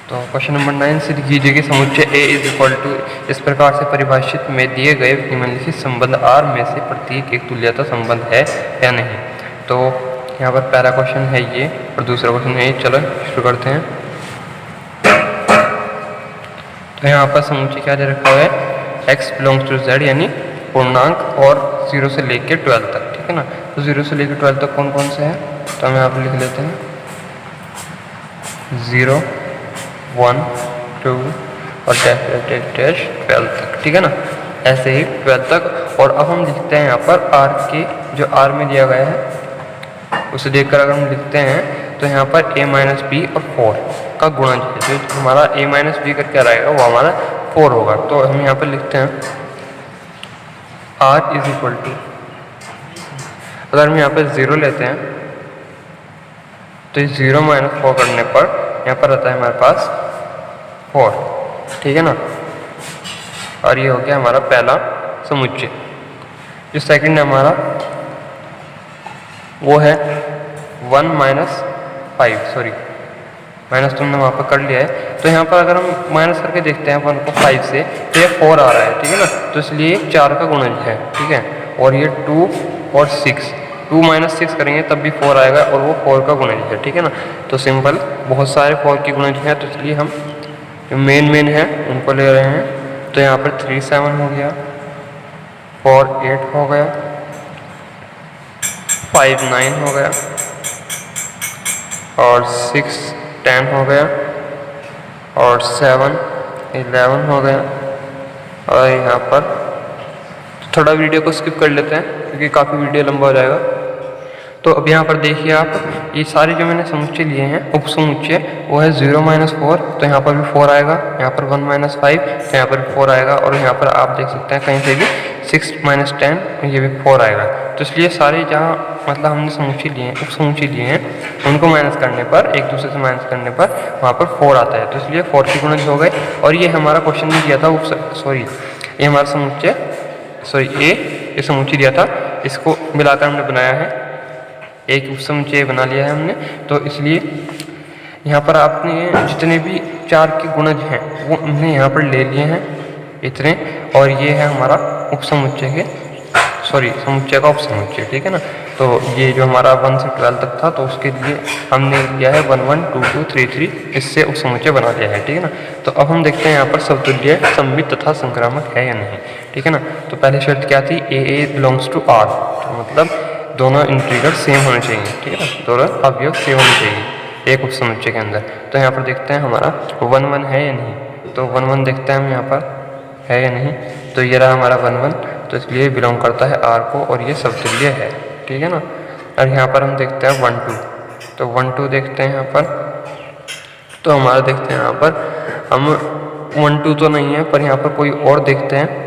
तो question number 9 से कीजिए कि समुच्चय A इज इक्वल टू इस प्रकार से परिभाषित में दिए गए निम्नलिखित संबंध R में से प्रत्येक एक तुल्यता संबंध है या नहीं। तो यहाँ पर पहला क्वेश्चन है ये और दूसरा क्वेश्चन है ये। चलो शुरू करते हैं। तो यहाँ पर समुच्चय क्या दे रखा हुआ है, x बिलोंग्स टू z यानी पूर्णांक और 0 से लेकर 12 तक, ठीक है ना। तो 0 से लेकर 12 तक कौन कौन से हैं, तो हम यहाँ पर लिख लेते हैं 0, 1, 2 और डैश 12 तक, ठीक है ना। ऐसे ही 12 तक। और अब हम लिखते हैं यहाँ पर r के जो r में दिया गया है उसे देखकर अगर हम लिखते हैं तो यहाँ पर a माइनस बी और 4 का गुणज है। जो हमारा a माइनस बी करके रहेगा वो हमारा 4 होगा। तो हम यहाँ पर लिखते हैं r इज इक्वल टू, अगर हम यहाँ पर 0 लेते हैं तो 0 माइनस 4 करने पर यहाँ पर आता है हमारे पास 4, ठीक है ना। और ये हो गया हमारा पहला समुच्चय। जो सेकंड है हमारा वो है 1 माइनस 5, सॉरी माइनस तुमने वहाँ पर कर लिया है। तो यहाँ पर अगर हम माइनस करके देखते हैं 1 को 5 से तो ये 4 आ रहा है, ठीक है ना। तो इसलिए 4 का गुणज है, ठीक है। और ये 2 और 6, 2 माइनस 6 करेंगे तब भी 4 आएगा और वो 4 का गुणज है, ठीक है ना। तो सिंपल बहुत सारे 4 के गुणज हैं, तो इसलिए हम जो मेन है उनको ले रहे हैं। तो यहाँ पर 3 7 हो गया, 4 8 हो गया, 5 9 हो गया और 6 10 हो गया और 7 11 हो गया। और यहाँ पर थोड़ा वीडियो को स्किप कर लेते हैं क्योंकि काफ़ी वीडियो लंबा हो जाएगा। तो अब यहाँ पर देखिए आप, ये सारे जो मैंने समुच्चय लिए हैं उप समुच्चय वो है 0 माइनस 4, तो यहाँ पर भी 4 आएगा, यहाँ पर 1 माइनस 5 तो यहाँ पर भी 4 आएगा, और यहाँ पर आप देख सकते हैं कहीं से भी 6 माइनस 10 ये भी 4 आएगा। तो इसलिए सारे जहाँ मतलब हमने समुच्चय लिए हैं, उप समुच्चय लिए हैं, उनको माइनस करने पर, एक दूसरे से माइनस करने पर वहाँ पर 4 आता है। तो इसलिए 4 के गुणज हो गए। और ये हमारा क्वेश्चन में दिया था ये हमारा समुच्चय ये समुच्चय दिया था, इसको मिलाकर हमने बनाया है, एक उप समुच्चय बना लिया है हमने। तो इसलिए यहाँ पर आपने जितने भी 4 के गुणज हैं वो हमने यहाँ पर ले लिए हैं इतने, और ये है हमारा उप समुच्चय समुच्चय का उप समुच्चय, ठीक है ना। तो ये जो हमारा 1 से 12 तक था तो उसके लिए हमने लिया है 1 1 2 2 3 3, इससे उप समुच्चय बना लिया है, ठीक है ना। तो अब हम देखते हैं यहाँ पर समतुल्य, सममित तथा संक्रामक है या नहीं, ठीक है ना। तो पहली शर्त क्या थी, a बिलोंग्स टू r, तो मतलब दोनों इंटीग्रल सेम होने चाहिए, ठीक है ना, दोनों अवयव सेम होने चाहिए एक उप समुच्चय के अंदर। तो यहाँ पर देखते हैं हमारा 1 1 है या नहीं। तो 1 1 देखते हैं हम यहाँ पर है या नहीं। तो ये रहा हमारा 1 1, तो इसलिए बिलोंग करता है R को और ये समतुल्य है, ठीक है ना। और यहाँ पर हम देखते हैं 1 2, तो 1 2 देखते हैं यहाँ पर, तो हमारा देखते हैं यहाँ पर हम 1 2 तो नहीं है, पर यहाँ पर कोई और देखते हैं।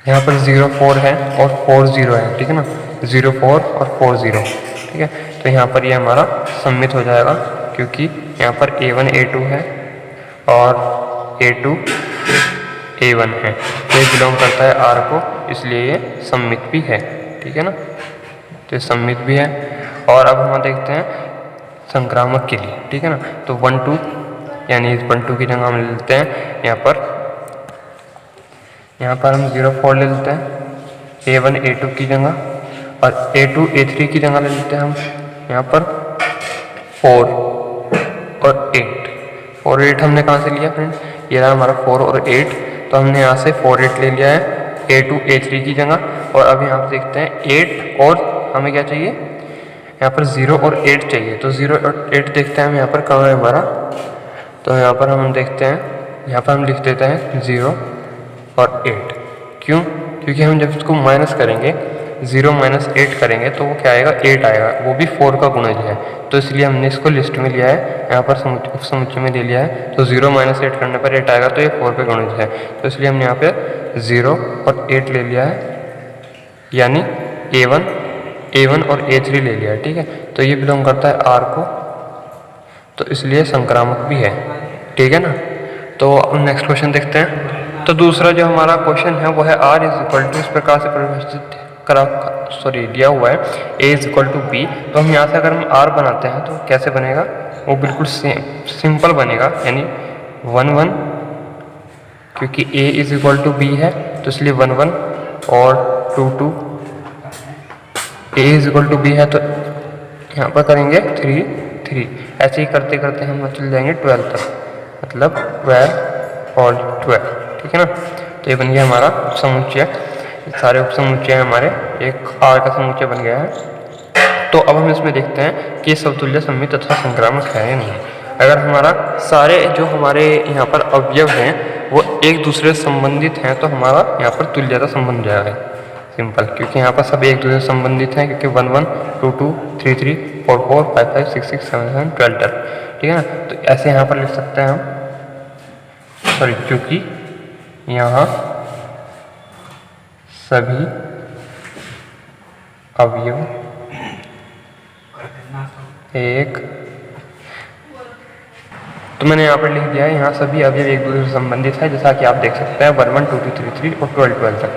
यहाँ पर 0 4 है और 4 0 है, ठीक है ना, 0 4 और 4 0, ठीक है। तो यहाँ पर ये हमारा सम्मित हो जाएगा क्योंकि यहाँ पर A1 A2 है और A2 A1 है, तो ये बिलोंग करता है R को, इसलिए ये सम्मित भी है, ठीक है ना। तो ये सम्मित भी है। और अब हम देखते हैं संक्रामक के लिए, ठीक है ना। तो 1 2 यानी इस 1 2 की जगह हम ले लेते हैं यहाँ पर हम 0 4 ले लेते हैं A1 A2 की जगह, और A2 A3 की जगह ले लेते हैं हम यहाँ पर 4 और 8। 4 8 हमने कहाँ से लिया फ्रेंड, ये रहा हमारा 4 और 8, तो हमने यहाँ से 4 8 ले लिया है A2 A3 की जगह। और अब यहाँ पर देखते हैं 8 और हमें क्या चाहिए, यहाँ पर 0 और 8 चाहिए। तो 0 और 8 देखते हैं हम यहाँ पर कहाँ है हमारा। तो यहाँ पर हम देखते हैं, यहाँ पर हम लिख देते हैं 0 और 8, क्यों, क्योंकि हम जब इसको माइनस करेंगे 0 माइनस 8 करेंगे तो वो क्या आएगा, 8 आएगा, वो भी 4 का गुणज है। तो इसलिए हमने इसको लिस्ट में लिया है, यहाँ पर समुच्चय में ले लिया है। तो 0 माइनस 8 करने पर 8 आएगा, तो ये 4 का गुणज है। तो इसलिए हमने यहाँ पे 0 और 8 ले लिया है, यानी A1 और A3 ले लिया है, ठीक है। तो ये बिलोंग करता है R को, तो इसलिए संक्रामक भी है, ठीक है ना। तो नेक्स्ट क्वेश्चन देखते हैं। तो दूसरा जो हमारा क्वेश्चन है वो है R इज इक्वल टू, इस प्रकार से परिभाषित सॉरी दिया हुआ है a is equal to B, तो हम यहाँ से अगर हम r बनाते हैं तो कैसे बनेगा, वो बिल्कुल सिंपल बनेगा, यानी 1 1, क्योंकि a is equal to B है तो इसलिए 1 1, और 2 2, a is equal to B है तो यहाँ पर करेंगे 3 3, ऐसे ही करते करते हम चल जाएंगे 12 तक, मतलब 12 और 12, ठीक है ना। तो ये बन गया हमारा उपसमुच्चय, सारे उपसमुच्चय हमारे एक आर का समुच्चय बन गया है। तो अब हम इसमें देखते हैं कि समतुल्य, सममित तथा संक्रामक है या नहीं। अगर हमारा सारे जो हमारे यहाँ पर अवयव हैं वो एक दूसरे से संबंधित हैं तो हमारा यहाँ पर तुल्यता संबंध जाएगा, सिंपल, क्योंकि यहाँ पर सब एक दूसरे से संबंधित हैं, क्योंकि 1 1 2 2 3 3 4 4 5 5 6 6 7 7 12 12, ठीक है ना। तो ऐसे यहाँ पर लिख सकते हैं हम, सॉरी, क्योंकि यहाँ सभी अवयव एक, तो मैंने यहाँ पर लिख दिया है यहाँ सभी अवयव एक दूसरे से संबंधित है, जैसा कि आप देख सकते हैं 1 1 2 2 3 3 और 12 12 तक।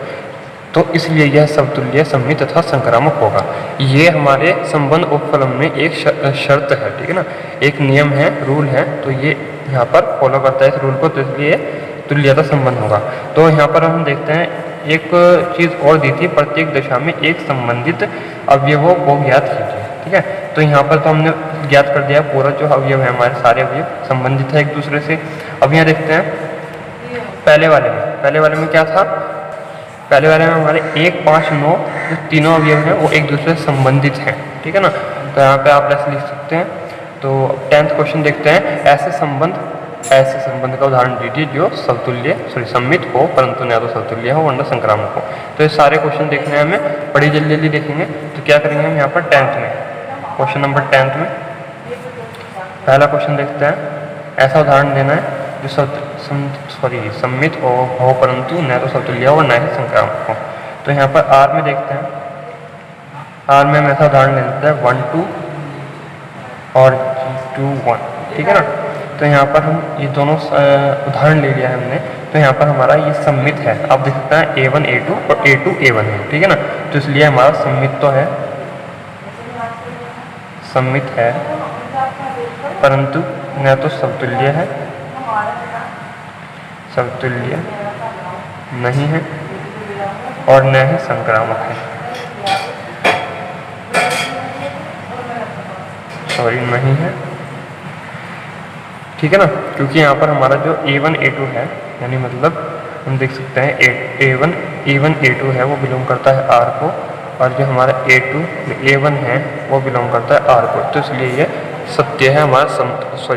तो इसलिए यह समतुल्य, सममित तथा संक्रामक होगा। ये हमारे संबंध उपफलन में एक शर्त है, ठीक है ना, एक नियम है, रूल है, तो ये यहाँ पर फॉलो करता है इस रूल को, तो इसलिए तुल्यता संबंध होगा। तो यहाँ पर हम देखते हैं एक चीज़ और दी थी, प्रत्येक दशा में एक संबंधित अवयवों को ज्ञात कीजिए, ठीक है। तो यहाँ पर तो हमने ज्ञात कर दिया पूरा जो अवयव है, हमारे सारे अवयव संबंधित है एक दूसरे से। अब यहाँ देखते हैं पहले वाले में क्या था, पहले वाले में हमारे 1 5 9 जो तीनों अवयव हैं वो एक दूसरे से संबंधित हैं, ठीक है ना। तो यहाँ पे आप ऐसे लिख सकते हैं। तो 10th क्वेश्चन देखते हैं, ऐसे संबंध का उदाहरण दीजिए जो समतुल्य, सममित हो परंतु न तो समतुल्य हो वरना संक्रामक हो। तो ये सारे क्वेश्चन देखने हैं हमें, बड़ी जल्दी जल्दी देखेंगे। तो क्या करेंगे हम यहाँ पर 10th में, क्वेश्चन नंबर 10th में पहला क्वेश्चन देखते हैं, ऐसा उदाहरण देना है जो सम्मित हो परंतु न तो समतुल्य हो और न ही संक्रामक हो। तो यहाँ पर आर में देखते हैं, आर में हम ऐसा उदाहरण ले लेते हैं 1 2 और 2 1, ठीक है ना। तो यहाँ पर हम ये दोनों उदाहरण ले लिया है हमने, तो यहाँ पर हमारा ये सम्मित है, आप देख सकते हैं A1 A2 और A2 A1 है, ठीक है ना। तो इसलिए हमारा सम्मित तो है, सम्मित है परंतु न तो समतुल्य है, समतुल्य नहीं है और न ही संक्रामक है, सॉरी नहीं है, ठीक है ना। क्योंकि यहाँ पर हमारा जो A1 A2 है, यानी मतलब हम देख सकते हैं A1 A2 है वो बिलोंग करता है R को, और जो हमारा A2 A1 है वो बिलोंग करता है R को। तो इसलिए ये सत्य है हमारा,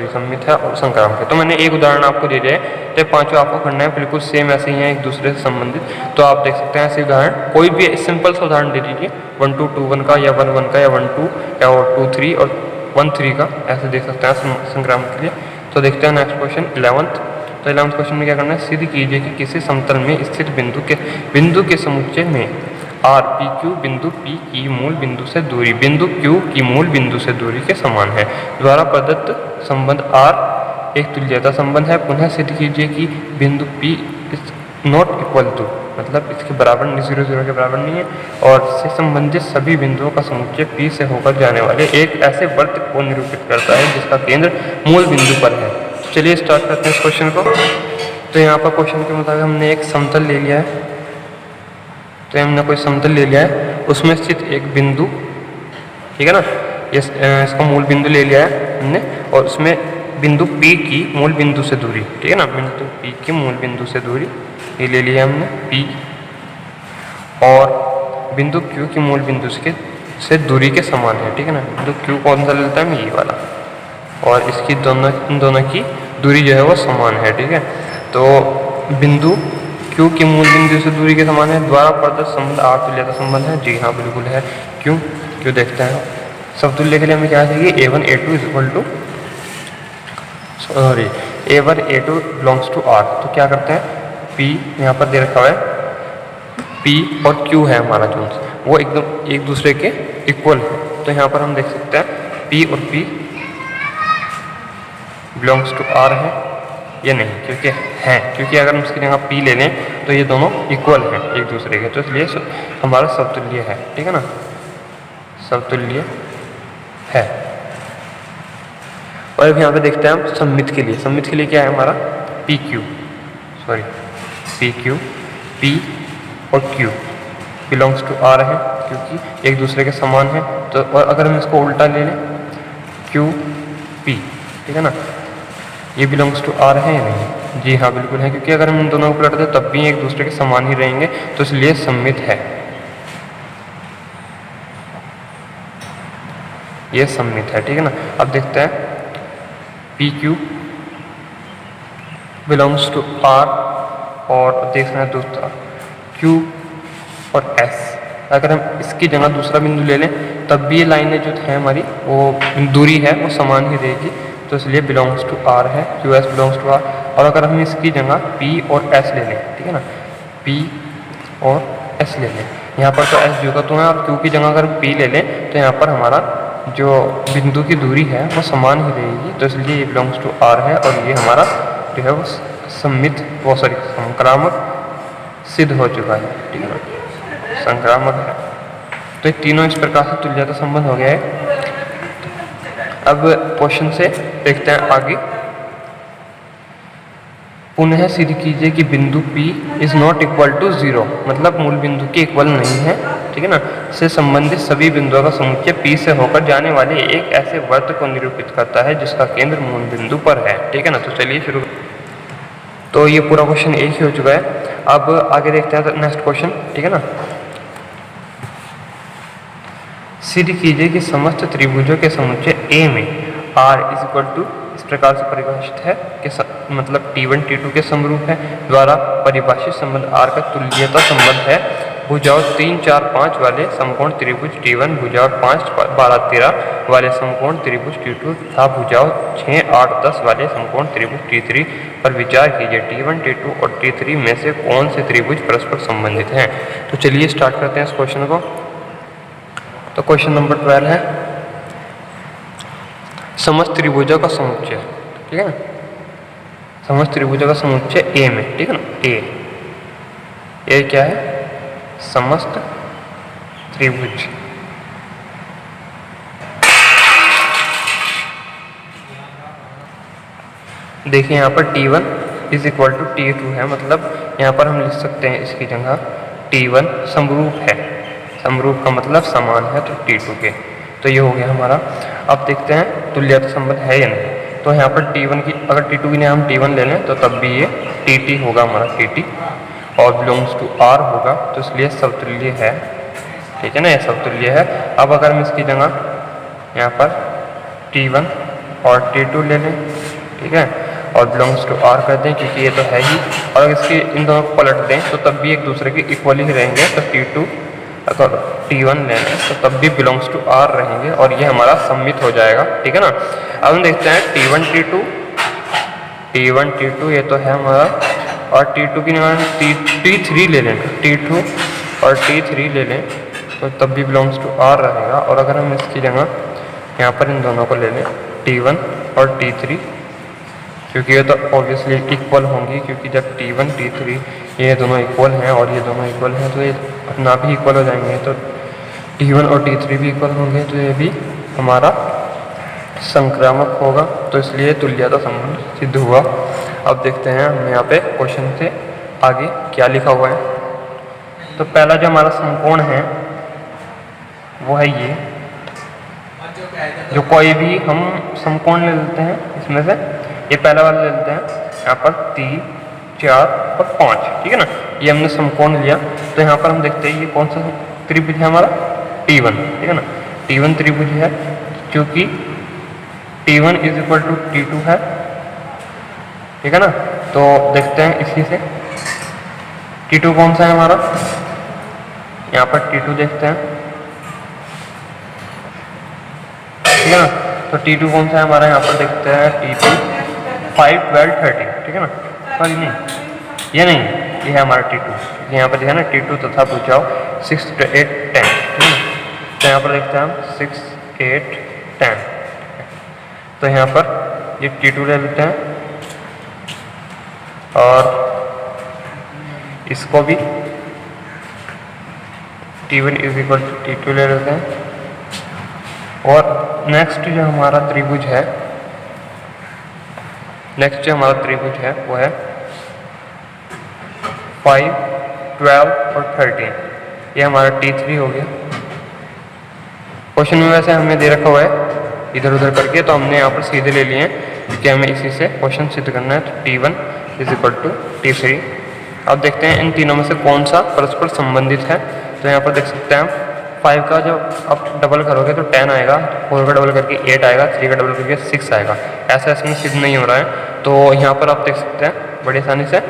सम्मित है और संक्रामक है। तो मैंने एक उदाहरण आपको दे दिया है, तो पांचों आपको करना है, बिल्कुल सेम ऐसे ही हैं एक दूसरे से संबंधित। तो आप देख सकते हैं ऐसे उदाहरण, कोई भी सिंपल सा उदाहरण दे दीजिए, 1 2 2 1 का या 1 1 का या 1 2 या 2 3 और 1 3 का, ऐसे देख सकते हैं संक्रामक के लिए। तो देखते हैं नेक्स्ट क्वेश्चन 11th। तो 11th क्वेश्चन में क्या करना है, सिद्ध कीजिए कि किसी समतल में स्थित बिंदु के समुच्चय में आर पी क्यू बिंदु P की मूल बिंदु से दूरी बिंदु Q की मूल बिंदु से दूरी के समान है। द्वारा प्रदत्त संबंध R एक तुल्यता संबंध है। पुनः सिद्ध कीजिए कि बिंदु P is not equal to, मतलब इसके बराबर 0 0 के बराबर नहीं है, और से संबंधित सभी बिंदुओं का समुच्चय P से होकर जाने वाले एक ऐसे वृत्त को निरूपित करता है जिसका केंद्र मूल बिंदु पर है। तो चलिए स्टार्ट करते हैं इस क्वेश्चन को। तो यहाँ पर क्वेश्चन के मुताबिक हमने एक समतल ले लिया है, तो हमने कोई समतल ले लिया है, उसमें स्थित एक बिंदु, ठीक है ना, इसका मूल बिंदु ले लिया है हमने, और उसमें बिंदु P की मूल बिंदु से दूरी, ठीक है ना, बिंदु P की मूल बिंदु से दूरी ये ले लिया हमने P, और बिंदु Q की मूल बिंदु से दूरी के समान है, ठीक है ना। बिंदु Q कौन सा लेता है, ये वाला, और इसकी इन दोनों की दूरी जो है वो समान है, ठीक है। तो बिंदु Q की मूल बिंदु से दूरी के समान है। द्वारा प्रदत्त संबंध R तुल्यता संबंध है, जी हाँ बिल्कुल है। क्यों देखते हैं, समतुल्य के लिए हमें क्या चाहिए, A1 A2 is equal to, sorry, A1 A2 belongs to R। तो क्या करते हैं, P यहाँ पर दे रखा हुआ है, P और Q है हमारा जो वो एकदम एक दूसरे के इक्वल है। तो यहाँ पर हम देख सकते हैं P और P बिलोंग्स टू R है, ये नहीं, क्योंकि हैं, क्योंकि अगर हम इसकी जगह पी ले लें तो ये दोनों इक्वल हैं एक दूसरे के, तो इसलिए हमारा समतुल्य है। ठीक है ना, समतुल्य है। और अब यहाँ पे देखते हैं हम सममित के लिए। सममित के लिए क्या है हमारा, पी क्यू, पी और क्यू बिलोंग्स टू आर है, क्योंकि एक दूसरे के समान है। तो और अगर हम इसको उल्टा ले लें, क्यू पी, ठीक है ना, ये बिलोंग्स टू आर है या नहीं? जी हाँ, बिल्कुल है, क्योंकि अगर हम इन दोनों को पलट दें तब भी एक दूसरे के समान ही रहेंगे, तो इसलिए सममित है, ये सममित है। ठीक है ना, अब देखते हैं P Q belongs to R, और देखना है दूसरा क्यू और एस। अगर हम इसकी जगह दूसरा बिंदु ले लें तब भी ये लाइनें जो है हमारी, वो दूरी है वो समान ही रहेगी, तो इसलिए बिलोंग्स टू आर है, Q S belongs to R. और अगर हम इसकी जगह पी और एस ले लें, ठीक है ना, पी और एस ले लें, यहाँ पर तो एस जो तो है, और क्यू की जगह अगर पी ले लें तो यहाँ पर हमारा जो बिंदु की दूरी है वो समान ही रहेगी, तो इसलिए ये बिलोंग्स टू आर है, और ये हमारा जो है वो सममित, वो सॉरी संक्रामक सिद्ध हो चुका है। ठीक है ना, संक्रामक है। तो ये तीनों इस प्रकार से तुल्यता संबंध हो गया है। अब क्वेश्चन से देखते हैं आगे। पुनः सिद्ध कीजिए कि बिंदु P is not equal to 0, मतलब मूल बिंदु के इक्वल नहीं है, ठीक है ना, से संबंधित सभी बिंदुओं का समुच्चय P से होकर जाने वाले एक ऐसे वृत्त को निरूपित करता है जिसका केंद्र मूल बिंदु पर है। ठीक है ना, तो चलिए शुरू। तो ये पूरा क्वेश्चन एक ही हो चुका है। अब आगे देखते हैं नेक्स्ट क्वेश्चन, ठीक है ना। सिद्ध कीजिए कि समस्त त्रिभुजों के समुच्चय A में R इज इक्वल टू, इस प्रकार से परिभाषित है कि मतलब T1 T2 के समरूप है, द्वारा परिभाषित संबंध R का तुल्यता संबंध है। भुजाओं 3, 4, 5 वाले समकोण त्रिभुज T1, भुजाओं 5, 12, 13 वाले समकोण त्रिभुज T2 तथा भुजाओं 6, 8, 10 वाले समकोण त्रिभुज T3 पर विचार कीजिए। T1, T2 और T3 में से कौन से त्रिभुज परस्पर संबंधित हैं? तो चलिए स्टार्ट करते हैं इस क्वेश्चन को। तो क्वेश्चन नंबर 12 है समस्त त्रिभुजों का समुच्चय, ठीक है ना, समस्त त्रिभुजों का समुच्चय A में, ठीक है ना, A क्या है, समस्त त्रिभुज। देखिए यहाँ पर T1 is equal to T2 है, मतलब यहाँ पर हम लिख सकते हैं इसकी जगह T1 समरूप है, समरूप का मतलब समान है तो T2 के, तो ये हो गया हमारा। अब देखते हैं तुल्यता संबंध है या नहीं। तो यहाँ पर T1 की, अगर T2 की हम T1 ले लें तो तब भी ये TT होगा हमारा, TT, और बिलोंग्स टू R होगा, तो इसलिए समतुल्य है। ठीक है ना, ये समतुल्य है। अब अगर हम इसकी जगह यहाँ पर T1 और T2 ले लें, ठीक है, और बिलोंग्स टू R कर दें, क्योंकि ये तो है ही, और अगर इसकी इन दोनों को पलट दें तो तब भी एक दूसरे के इक्वल ही रहेंगे, तो T2 अगर T1 ले लें तो तब भी बिलोंग्स टू R रहेंगे, और ये हमारा सम्मित हो जाएगा। ठीक है ना, अब हम देखते हैं T1 T2 ये तो है हमारा, और T2 की जगह T3 ले लें, T2 और T3 ले लें तो तब भी बिलोंग्स टू R रहेगा। और अगर हम इसकी जगह यहाँ पर इन दोनों को ले लें, T1 और T3, क्योंकि ये तो ऑब्वियसली इक्वल होंगी, क्योंकि जब T1 T3 ये दोनों इक्वल हैं और ये दोनों इक्वल हैं तो ये अपना भी इक्वल हो जाएंगे, तो T1 और T3 भी इक्वल होंगे, तो ये भी हमारा संक्रामक होगा, तो इसलिए तुल्यता संबंध सिद्ध हुआ। अब देखते हैं हम यहाँ पे क्वेश्चन से आगे क्या लिखा हुआ है। तो पहला जो हमारा समकोण है वो है ये, जो कोई भी हम समकोण ले लेते हैं इसमें से, ये पहला वाला ले लेते हैं, यहाँ पर 3, 4 और 5, ठीक है ना, ये हमने समकोण लिया। तो यहाँ पर हम देखते हैं ये कौन सा त्रिभुज है हमारा, T1, ठीक है ना, T1 त्रिभुज है, क्योंकि T1 is equal to T2 है, ठीक है ना। तो देखते हैं इसी से T2 कौन सा है हमारा, यहाँ पर T2 देखते हैं, ठीक है ना। तो T2 कौन सा है हमारा, यहाँ पर देखते हैं T2 5, 12, 13, ठीक है ना, सॉरी नहीं, ये नहीं, ये है हमारा T2, यहाँ पर है ना T2 तथा भुजाओं 6, 8, 10, ठीक है। तो यहाँ पर देखते हैं हम 6, 8, 10, तो यहाँ पर ये T2 ले लेते हैं, और इसको भी T1 is equal to T2 ले लेते हैं। और नेक्स्ट जो हमारा त्रिभुज है वो है 5, 12 और 13, ये हमारा T3 हो गया। क्वेश्चन में वैसे हमें दे रखा हुआ है इधर उधर करके, तो हमने यहाँ पर सीधे ले लिए हैं क्योंकि हमें इसी से क्वेश्चन सिद्ध करना है। तो T1 is equal to T3। अब देखते हैं इन तीनों में से कौन सा परस्पर संबंधित है। तो यहाँ पर देख सकते हैं 5 का जब आप डबल करोगे तो 10 आएगा, 4 का डबल करके 8 आएगा, 3 का डबल करके 6 आएगा। ऐसा इसमें सिद्ध नहीं हो रहा है। तो यहाँ पर आप देख सकते हैं बड़ी आसानी से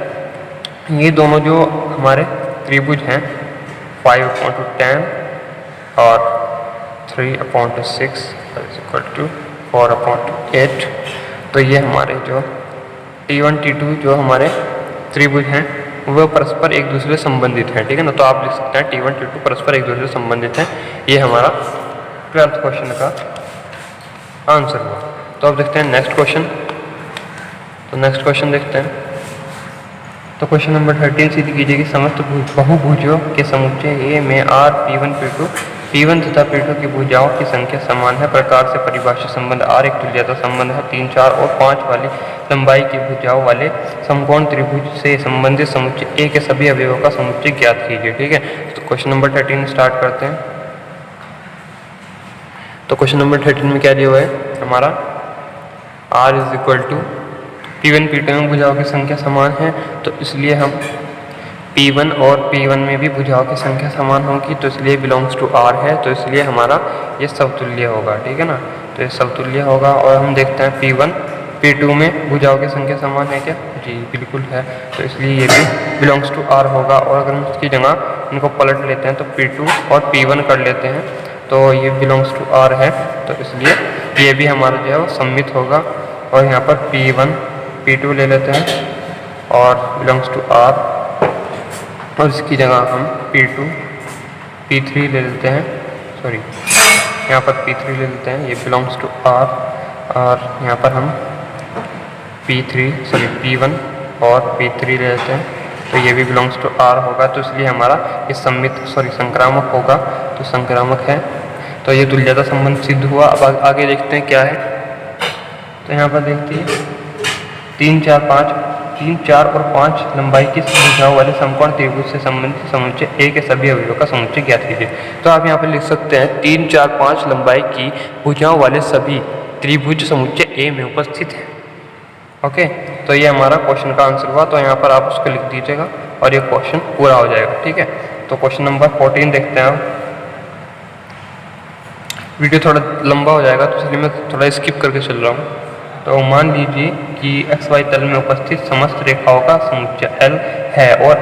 ये दोनों जो हमारे त्रिभुज हैं 5/10 और 3/6 इज इक्वल टू 4/8, तो ये हमारे जो T1 T2 जो हमारे त्रिभुज हैं वो परस्पर एक दूसरे से संबंधित हैं, ठीक है ना। तो आप लिख सकते हैं T1 T2 परस्पर एक दूसरे से संबंधित हैं। ये हमारा 12th क्वेश्चन का आंसर हुआ। तो अब देखते हैं नेक्स्ट क्वेश्चन। तो नेक्स्ट क्वेश्चन देखते हैं। तो क्वेश्चन नंबर 13 सिद्ध कीजिए कि समस्त बहुभुजों के समुच्चय A में R P1 तथा P2 की भुजाओं की संख्या समान है प्रकार से परिभाषित संबंध R एक तुल्यता संबंध है। 3, 4 और 5 वाली लंबाई की भुजाओं वाले समकोण त्रिभुज से संबंधित समुच्चय A के सभी अवयवों का समुच्चय ज्ञात कीजिए, ठीक है। तो क्वेश्चन नंबर 13 स्टार्ट करते हैं। तो क्वेश्चन नंबर 13 में क्या दिया हुआ है हमारा R is equal to P1 P2 में भुजाओं की संख्या समान है, तो इसलिए हम P1 और P1 में भी भुजाओं की संख्या समान होगी, तो इसलिए बिलोंग्स टू R है, तो इसलिए हमारा ये समतुल्य होगा, ठीक है ना। तो ये समतुल्य होगा। और हम देखते हैं P1 P2 में भुजाओं की संख्या समान है क्या? जी बिल्कुल है, तो इसलिए ये भी बिलोंग्स टू R होगा। और अगर हम इसकी जगह इनको पलट लेते हैं तो P2 और P1 कर लेते हैं, तो ये बिलोंग्स टू R है, तो इसलिए ये भी हमारा जो है वो सम्मित होगा। और यहाँ पर P1 P2 ले लेते हैं और बिलोंग्स टू R, और इसकी जगह हम P2 P3 ले लेते हैं, सॉरी यहाँ पर P3 ले लेते हैं, ये बिलोंग्स टू R। और यहाँ पर हम P1 और P3 ले लेते हैं, तो ये भी बिलोंग्स टू R होगा, तो इसलिए हमारा ये संक्रामक होगा, तो संक्रामक है। तो ये तुल्यता संबंध सिद्ध हुआ। अब आगे देखते हैं क्या है। तो यहाँ पर देखते हैं 3, 4 और 5 लंबाई की भुजाओं वाले समकोण त्रिभुज से संबंधित समुच्चय A के सभी अवयवों का समुच्चय ज्ञात कीजिए। तो आप यहाँ पर लिख सकते हैं 3, 4, 5 लंबाई की भुजाओं वाले सभी त्रिभुज समुच्चय A में उपस्थित है। ओके, तो ये हमारा क्वेश्चन का आंसर हुआ। तो यहाँ पर आप उसको लिख दीजिएगा और ये क्वेश्चन पूरा हो जाएगा, ठीक है। तो क्वेश्चन नंबर 14 देखते हैं आप। वीडियो थोड़ा लंबा हो जाएगा तो इसलिए मैं थोड़ा स्किप करके चल रहा हूँ। तो मान लीजिए कि XY तल में उपस्थित समस्त रेखाओं का समुच्चय L है और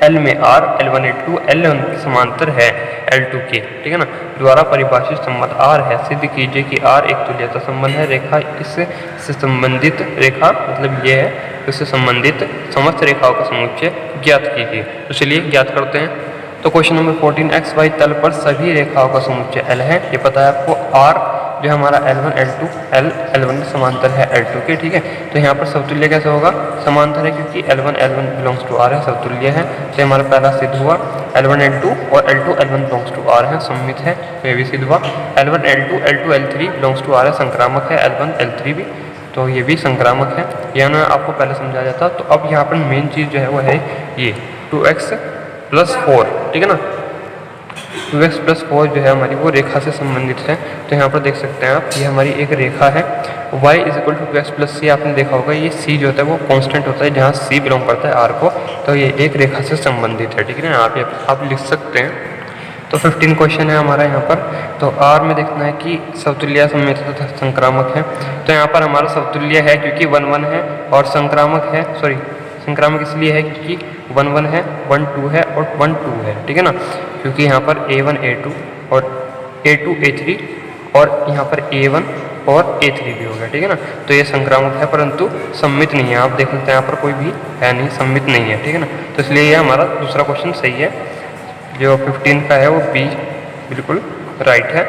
L में R L1 L2 L1 के समांतर है L2 के, ठीक है ना, द्वारा परिभाषित संबंध R है। सिद्ध कीजिए कि R एक तुल्यता संबंध है। रेखा इससे संबंधित रेखा मतलब ये है, इससे संबंधित समस्त रेखाओं का समुच्चय ज्ञात कीजिए। तो चलिए ज्ञात करते हैं। तो क्वेश्चन नंबर 14 XY तल पर सभी रेखाओं का समुच्चय L है, ये पता है आपको। R जो हमारा L1 L2 L1 समांतर है L2 के, ठीक है। तो यहाँ पर समतुल्य कैसे होगा? समांतर है क्योंकि L1 बिलोंग्स टू R है, समतुल्य है। तो हमारा पहला सिद्ध हुआ L1 L2 और L2 L1 belongs to R है, सम्मित है, तो ये भी सिद्ध हुआ। L1 L2 L3 belongs to R है, संक्रामक है L1 L3 भी, तो ये भी संक्रामक है। यह ना आपको पहले समझा जाता। तो अब यहाँ पर मेन चीज़ जो है वो है ये 2x + 4, ठीक है ना। 2x + 4 जो है हमारी वो रेखा से संबंधित है। तो यहाँ पर देख सकते हैं आप, ये हमारी एक रेखा है। y = 2x + c, आपने देखा होगा ये c जो होता है वो कांस्टेंट होता है जहाँ c बिलोंग करता है r को, तो ये एक रेखा से संबंधित है, ठीक है ना। आप लिख सकते हैं। तो 15 क्वेश्चन है हमारा यहाँ पर। तो R में देखना है कि समतुल्य, सम्मित तथा संक्रामक है। तो यहाँ पर हमारा समतुल्य है क्योंकि 1 1 है, और संक्रामक है, सॉरी संक्रामक इसलिए है क्योंकि 1 1 है, 1 2 है और 1 2 है, ठीक है ना। क्योंकि यहाँ पर A1 A2 और A2 A3 और यहाँ पर A1 और A3 भी हो गया, ठीक है ना। तो ये संक्रामक है परंतु सम्मित नहीं है। आप देख सकते हैं यहाँ पर कोई भी है नहीं, सम्मित नहीं है, ठीक है ना। तो इसलिए ये हमारा दूसरा क्वेश्चन सही है। जो 15 का है वो B बिल्कुल राइट है।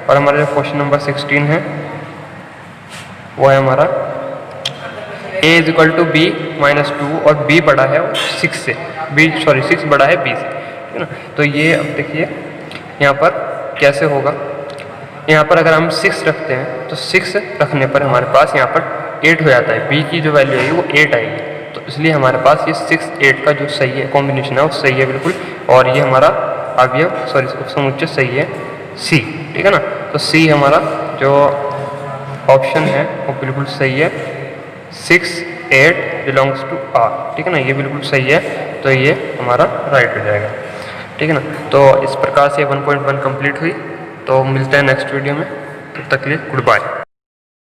और हमारा जो क्वेश्चन नंबर 16 है वो है हमारा a is equal to B minus 2 और b बड़ा है 6 से, सिक्स बड़ा है b से, ठीक है ना। तो ये अब देखिए यहाँ पर कैसे होगा, यहाँ पर अगर हम 6 रखते हैं तो 6 रखने पर हमारे पास यहाँ पर 8 हो जाता है, b की जो वैल्यू आएगी वो 8 आएगी। तो इसलिए हमारे पास ये 6 8 का जो सही है कॉम्बिनेशन है वो सही है बिल्कुल, और ये हमारा अवयव समुच्चय सही है सी, ठीक है ना। तो सी हमारा जो ऑप्शन है वो बिल्कुल सही है, 6 8 बिलोंग्स टू आर, ठीक है ना, ये बिल्कुल सही है। तो ये हमारा राइट हो जाएगा, ठीक है ना। तो इस प्रकार से 1.1 कंप्लीट हुई। तो मिलते हैं नेक्स्ट वीडियो में, तब तक के लिए गुड बाय।